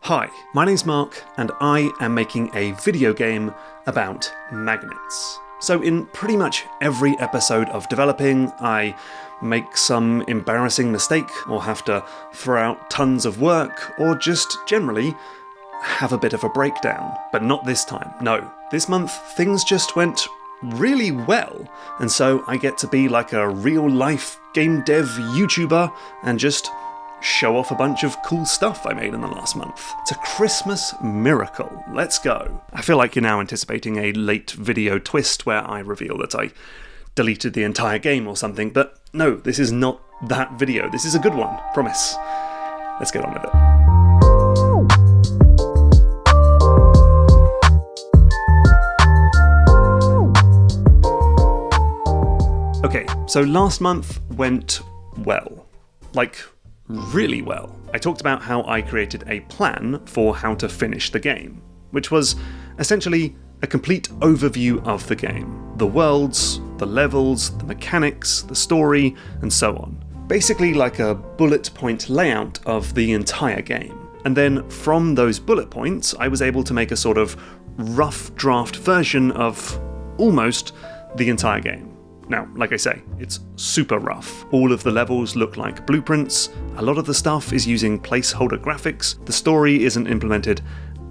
Hi, my name's Mark, and I am making a video game about magnets. So in pretty much every episode of developing, I make some embarrassing mistake, or have to throw out tons of work, or just generally have a bit of a breakdown. But not this time, no. This month, things just went really well, and so I get to be like a real-life game dev YouTuber and just show off a bunch of cool stuff I made in the last month. It's a Christmas miracle. Let's go. I feel like you're now anticipating a late video twist where I reveal that I deleted the entire game or something, but no, this is not that video. This is a good one, promise. Let's get on with it. Okay, so last month went well. Like, really well. I talked about how I created a plan for how to finish the game, which was essentially a complete overview of the game. The worlds, the levels, the mechanics, the story, and so on. Basically like a bullet point layout of the entire game. And then from those bullet points, I was able to make a sort of rough draft version of almost the entire game. Now, like I say, it's super rough. All of the levels look like blueprints, a lot of the stuff is using placeholder graphics, the story isn't implemented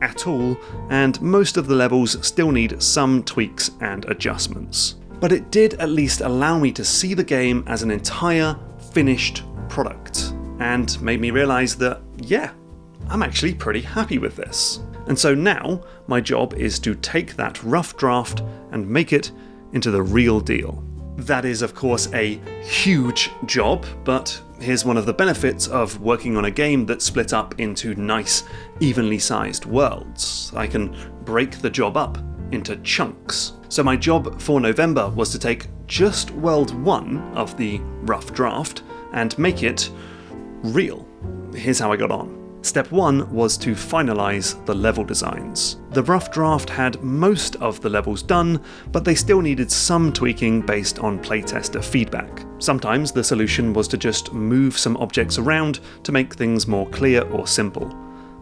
at all, and most of the levels still need some tweaks and adjustments. But it did at least allow me to see the game as an entire, finished product, and made me realise that, yeah, I'm actually pretty happy with this. And so now, my job is to take that rough draft and make it into the real deal. That is, of course, a huge job, but here's one of the benefits of working on a game that's split up into nice, evenly sized worlds. I can break the job up into chunks. So my job for November was to take just World 1 of the rough draft and make it real. Here's how I got on. Step 1 was to finalise the level designs. The rough draft had most of the levels done, but they still needed some tweaking based on playtester feedback. Sometimes the solution was to just move some objects around to make things more clear or simple.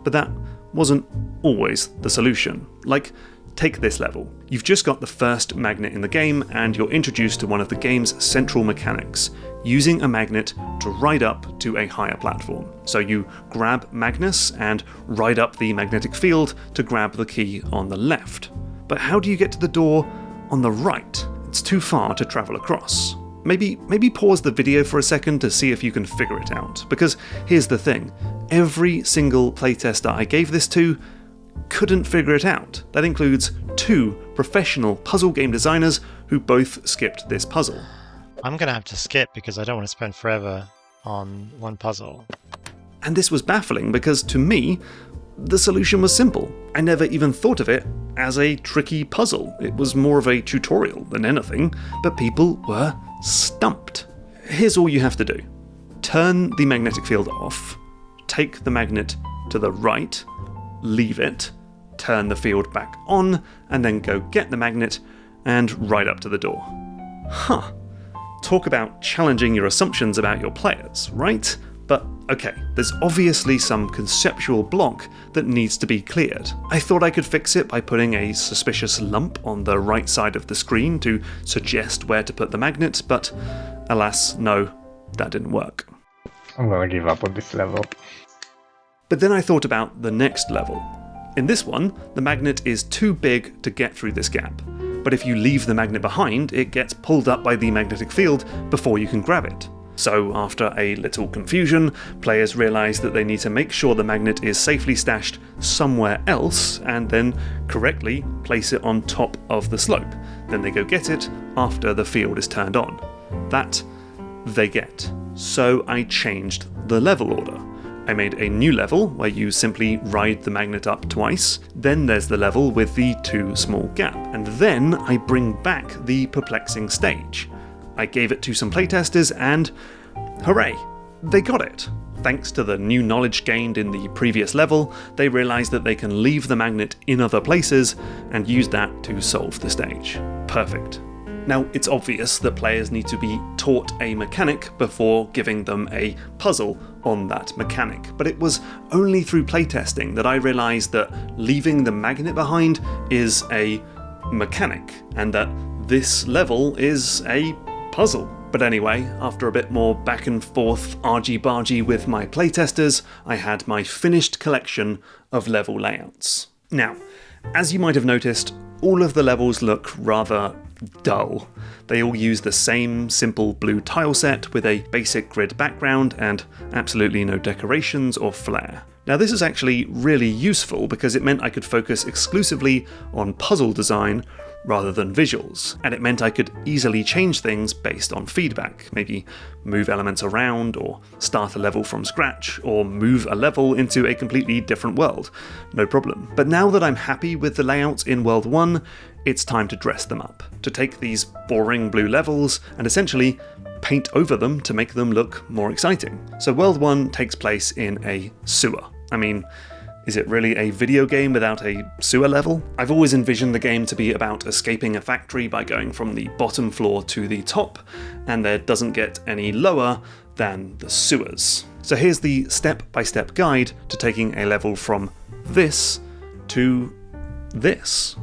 But that wasn't always the solution. Like, take this level. You've just got the first magnet in the game, and you're introduced to one of the game's central mechanics, using a magnet to ride up to a higher platform. So you grab Magnus and ride up the magnetic field to grab the key on the left. But how do you get to the door on the right? It's too far to travel across. Maybe pause the video for a second to see if you can figure it out, because here's the thing, every single playtester I gave this to couldn't figure it out. That includes 2 professional puzzle game designers who both skipped this puzzle. I'm going to have to skip because I don't want to spend forever on one puzzle. And this was baffling because, to me, the solution was simple. I never even thought of it as a tricky puzzle. It was more of a tutorial than anything, but people were stumped. Here's all you have to do. Turn the magnetic field off, take the magnet to the right, leave it, turn the field back on, and then go get the magnet and ride up to the door. Huh. Talk about challenging your assumptions about your players, right? But okay, there's obviously some conceptual block that needs to be cleared. I thought I could fix it by putting a suspicious lump on the right side of the screen to suggest where to put the magnet, but alas, no, that didn't work. I'm gonna give up on this level. But then I thought about the next level. In this one, the magnet is too big to get through this gap. But if you leave the magnet behind, it gets pulled up by the magnetic field before you can grab it. So after a little confusion, players realise that they need to make sure the magnet is safely stashed somewhere else and then correctly place it on top of the slope. Then they go get it after the field is turned on. That they get. So I changed the level order. I made a new level where you simply ride the magnet up twice, then there's the level with the 2 small gap, and then I bring back the perplexing stage. I gave it to some playtesters and hooray, they got it. Thanks to the new knowledge gained in the previous level, they realised that they can leave the magnet in other places and use that to solve the stage. Perfect. Now, it's obvious that players need to be taught a mechanic before giving them a puzzle on that mechanic, but it was only through playtesting that I realised that leaving the magnet behind is a mechanic, and that this level is a puzzle. But anyway, after a bit more back and forth argy-bargy with my playtesters, I had my finished collection of level layouts. Now, as you might have noticed, all of the levels look rather dull. They all use the same simple blue tile set with a basic grid background and absolutely no decorations or flair. Now, this is actually really useful because it meant I could focus exclusively on puzzle design rather than visuals, and it meant I could easily change things based on feedback, maybe move elements around, or start a level from scratch, or move a level into a completely different world. No problem. But now that I'm happy with the layouts in World 1, it's time to dress them up, to take these boring blue levels and essentially paint over them to make them look more exciting. So World 1 takes place in a sewer. I mean, is it really a video game without a sewer level? I've always envisioned the game to be about escaping a factory by going from the bottom floor to the top, and there doesn't get any lower than the sewers. So here's the step-by-step guide to taking a level from this to this.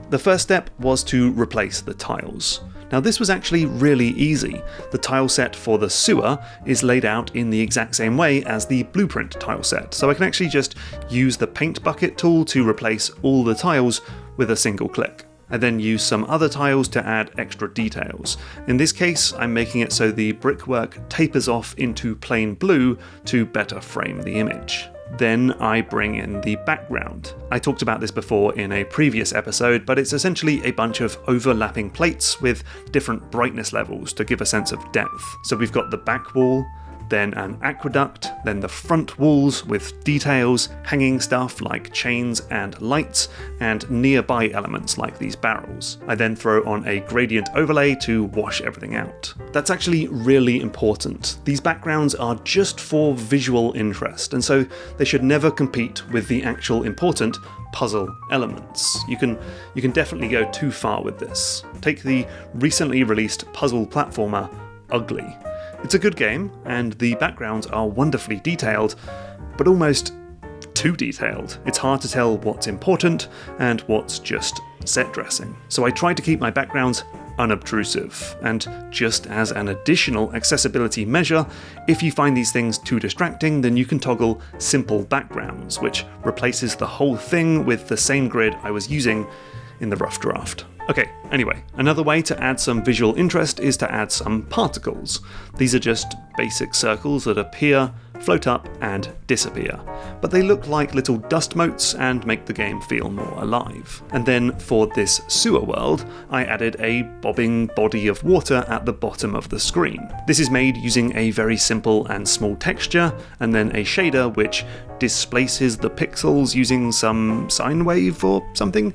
The first step was to replace the tiles. Now, this was actually really easy. The tile set for the sewer is laid out in the exact same way as the blueprint tile set, so I can actually just use the paint bucket tool to replace all the tiles with a single click. I then use some other tiles to add extra details. In this case, I'm making it so the brickwork tapers off into plain blue to better frame the image. Then I bring in the background. I talked about this before in a previous episode, but it's essentially a bunch of overlapping plates with different brightness levels to give a sense of depth. So we've got the back wall, then an aqueduct, then the front walls with details, hanging stuff like chains and lights, and nearby elements like these barrels. I then throw on a gradient overlay to wash everything out. That's actually really important. These backgrounds are just for visual interest, and so they should never compete with the actual important puzzle elements. You can definitely go too far with this. Take the recently released puzzle platformer Ugly. It's a good game, and the backgrounds are wonderfully detailed, but almost too detailed. It's hard to tell what's important and what's just set dressing. So I try to keep my backgrounds unobtrusive, and just as an additional accessibility measure, if you find these things too distracting, then you can toggle simple backgrounds, which replaces the whole thing with the same grid I was using in the rough draft. Okay, anyway, another way to add some visual interest is to add some particles. These are just basic circles that appear, float up, and disappear. But they look like little dust motes and make the game feel more alive. And then for this sewer world, I added a bobbing body of water at the bottom of the screen. This is made using a very simple and small texture, and then a shader which displaces the pixels using some sine wave or something.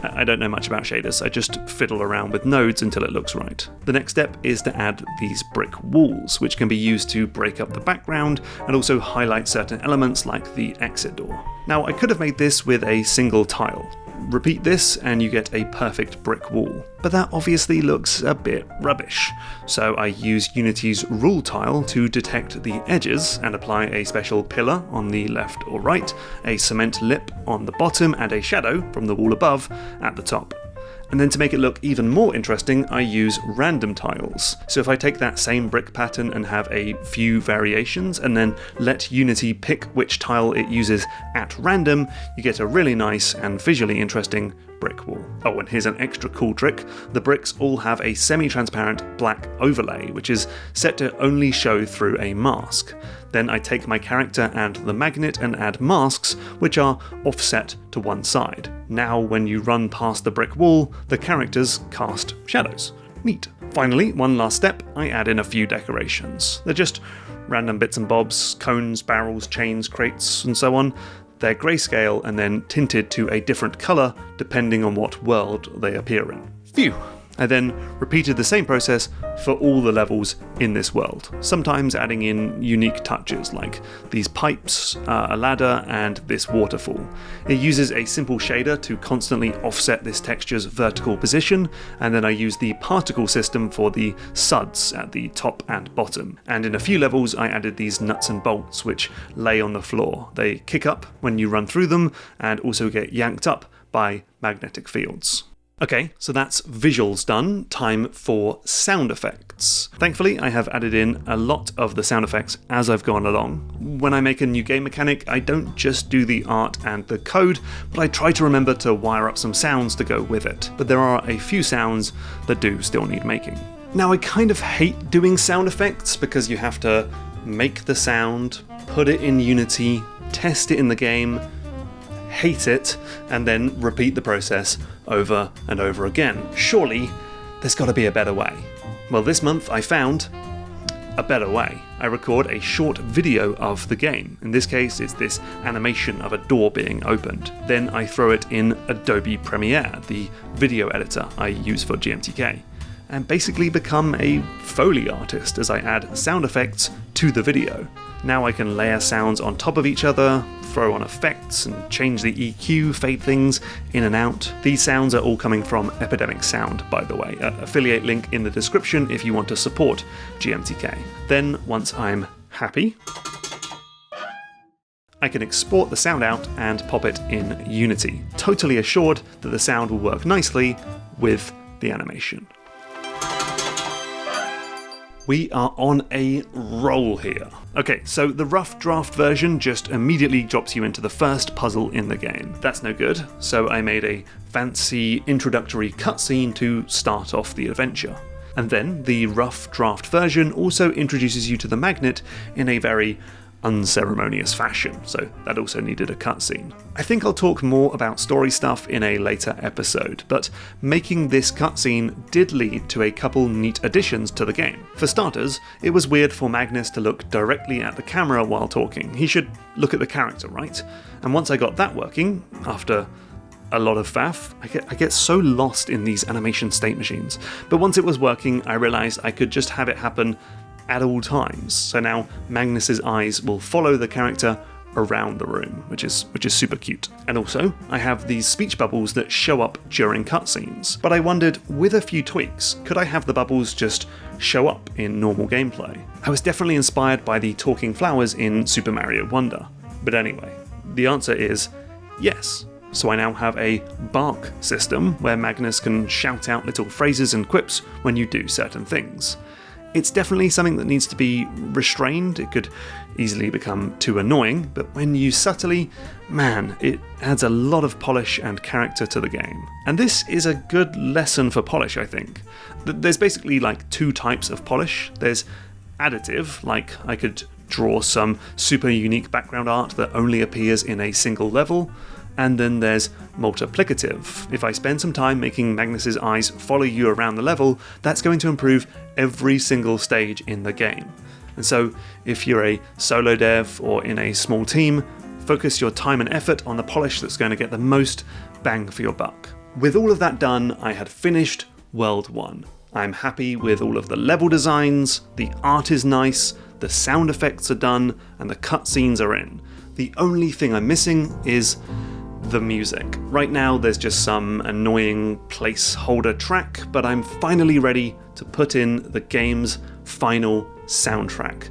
I don't know much about shaders, I just fiddle around with nodes until it looks right. The next step is to add these brick walls, which can be used to break up the background and also highlight certain elements like the exit door. Now, I could have made this with a single tile. Repeat this and you get a perfect brick wall. But that obviously looks a bit rubbish. So I use Unity's rule tile to detect the edges and apply a special pillar on the left or right, a cement lip on the bottom, and a shadow from the wall above at the top. And then to make it look even more interesting, I use random tiles. So if I take that same brick pattern and have a few variations, and then let Unity pick which tile it uses at random, you get a really nice and visually interesting brick wall. Oh, and here's an extra cool trick. The bricks all have a semi-transparent black overlay, which is set to only show through a mask. Then I take my character and the magnet and add masks, which are offset to one side. Now, when you run past the brick wall, the characters cast shadows. Neat. Finally, one last step, I add in a few decorations. They're just random bits and bobs, cones, barrels, chains, crates, and so on. They're grayscale and then tinted to a different colour depending on what world they appear in. Phew! I then repeated the same process for all the levels in this world, sometimes adding in unique touches like these pipes, a ladder, and this waterfall. It uses a simple shader to constantly offset this texture's vertical position, and then I use the particle system for the suds at the top and bottom. And in a few levels I added these nuts and bolts which lay on the floor. They kick up when you run through them and also get yanked up by magnetic fields. Okay, so that's visuals done. Time for sound effects. Thankfully, I have added in a lot of the sound effects as I've gone along. When I make a new game mechanic, I don't just do the art and the code, but I try to remember to wire up some sounds to go with it. But there are a few sounds that do still need making. Now, I kind of hate doing sound effects because you have to make the sound, put it in Unity, test it in the game, hate it, and then repeat the process over and over again. Surely, there's got to be a better way. Well, this month I found a better way. I record a short video of the game. In this case, it's this animation of a door being opened. Then I throw it in Adobe Premiere, the video editor I use for GMTK, and basically become a Foley artist as I add sound effects to the video. Now I can layer sounds on top of each other, throw on effects, and change the EQ, fade things in and out. These sounds are all coming from Epidemic Sound, by the way. Affiliate link in the description if you want to support GMTK. Then, once I'm happy, I can export the sound out and pop it in Unity, totally assured that the sound will work nicely with the animation. We are on a roll here. Okay, so the rough draft version just immediately drops you into the first puzzle in the game. That's no good, so I made a fancy introductory cutscene to start off the adventure. And then the rough draft version also introduces you to the magnet in a very unceremonious fashion, so that also needed a cutscene. I think I'll talk more about story stuff in a later episode, but making this cutscene did lead to a couple neat additions to the game. For starters, it was weird for Magnus to look directly at the camera while talking. He should look at the character, right? And once I got that working, after a lot of faff, I get so lost in these animation state machines. But once it was working, I realised I could just have it happen at all times. So now Magnus's eyes will follow the character around the room, which is super cute. And also, I have these speech bubbles that show up during cutscenes. But I wondered, with a few tweaks, could I have the bubbles just show up in normal gameplay? I was definitely inspired by the talking flowers in Super Mario Wonder. But anyway, the answer is yes. So I now have a bark system where Magnus can shout out little phrases and quips when you do certain things. It's definitely something that needs to be restrained. It could easily become too annoying, but when used subtly, man, it adds a lot of polish and character to the game. And this is a good lesson for polish, I think. There's basically like two types of polish. There's additive, like I could draw some super unique background art that only appears in a single level. And then there's multiplicative. If I spend some time making Magnus's eyes follow you around the level, that's going to improve every single stage in the game. And so, if you're a solo dev or in a small team, focus your time and effort on the polish that's going to get the most bang for your buck. With all of that done, I had finished World 1. I'm happy with all of the level designs, the art is nice, the sound effects are done, and the cutscenes are in. The only thing I'm missing is the music. Right now there's just some annoying placeholder track, but I'm finally ready to put in the game's final soundtrack.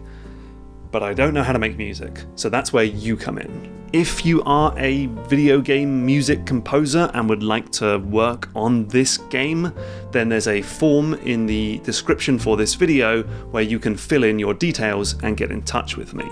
But I don't know how to make music, so that's where you come in. If you are a video game music composer and would like to work on this game, then there's a form in the description for this video where you can fill in your details and get in touch with me.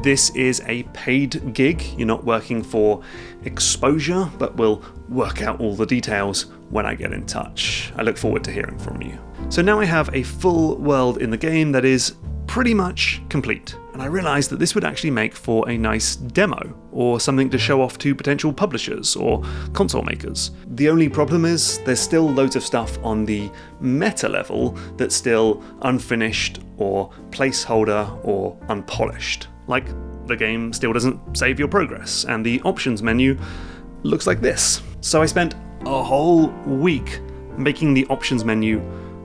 This is a paid gig. You're not working for exposure, but we'll work out all the details when I get in touch. I look forward to hearing from you. So now I have a full world in the game that is pretty much complete, and I realised that this would actually make for a nice demo, or something to show off to potential publishers or console makers. The only problem is there's still loads of stuff on the meta level that's still unfinished or placeholder or unpolished. Like, the game still doesn't save your progress, and the options menu looks like this. So I spent a whole week making the options menu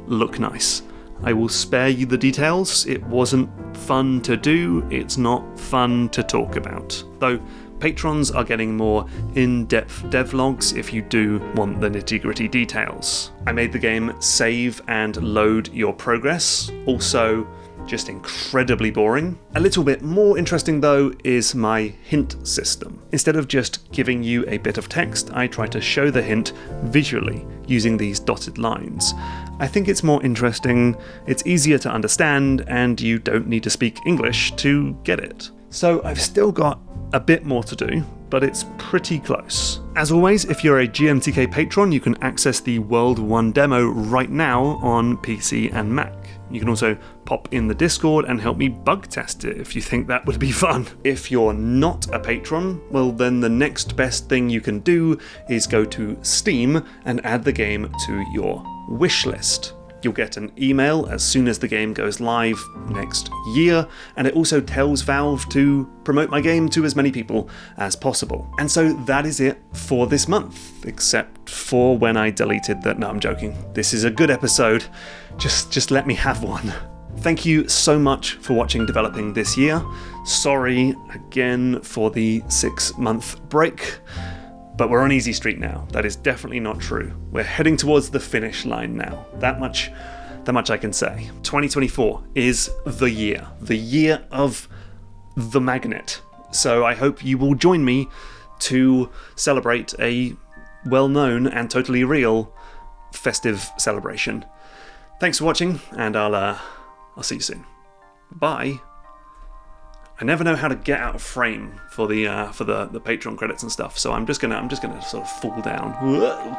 look nice. I will spare you the details. It wasn't fun to do, it's not fun to talk about. Though patrons are getting more in-depth devlogs if you do want the nitty-gritty details. I made the game save and load your progress, also just incredibly boring. A little bit more interesting though is my hint system. Instead of just giving you a bit of text, I try to show the hint visually using these dotted lines. I think it's more interesting, it's easier to understand, and you don't need to speak English to get it. So I've still got a bit more to do, but it's pretty close. As always, if you're a GMTK patron, you can access the World 1 demo right now on PC and Mac. You can also pop in the Discord and help me bug test it if you think that would be fun. If you're not a patron, well then the next best thing you can do is go to Steam and add the game to your wish list. You'll get an email as soon as the game goes live next year, and it also tells Valve to promote my game to as many people as possible. And so that is it for this month, except for when I deleted that. No, I'm joking. This is a good episode. Just let me have one. Thank you so much for watching Developing this year. Sorry again for the 6-month break. But we're on easy street now. That is definitely not true. We're heading towards the finish line now. That much I can say. 2024 is the year of the magnet. So I hope you will join me to celebrate a well-known and totally real festive celebration. Thanks for watching, and I'll see you soon. Bye. I never know how to get out of frame for the Patreon credits and stuff, so I'm just gonna sort of fall down. Whoa.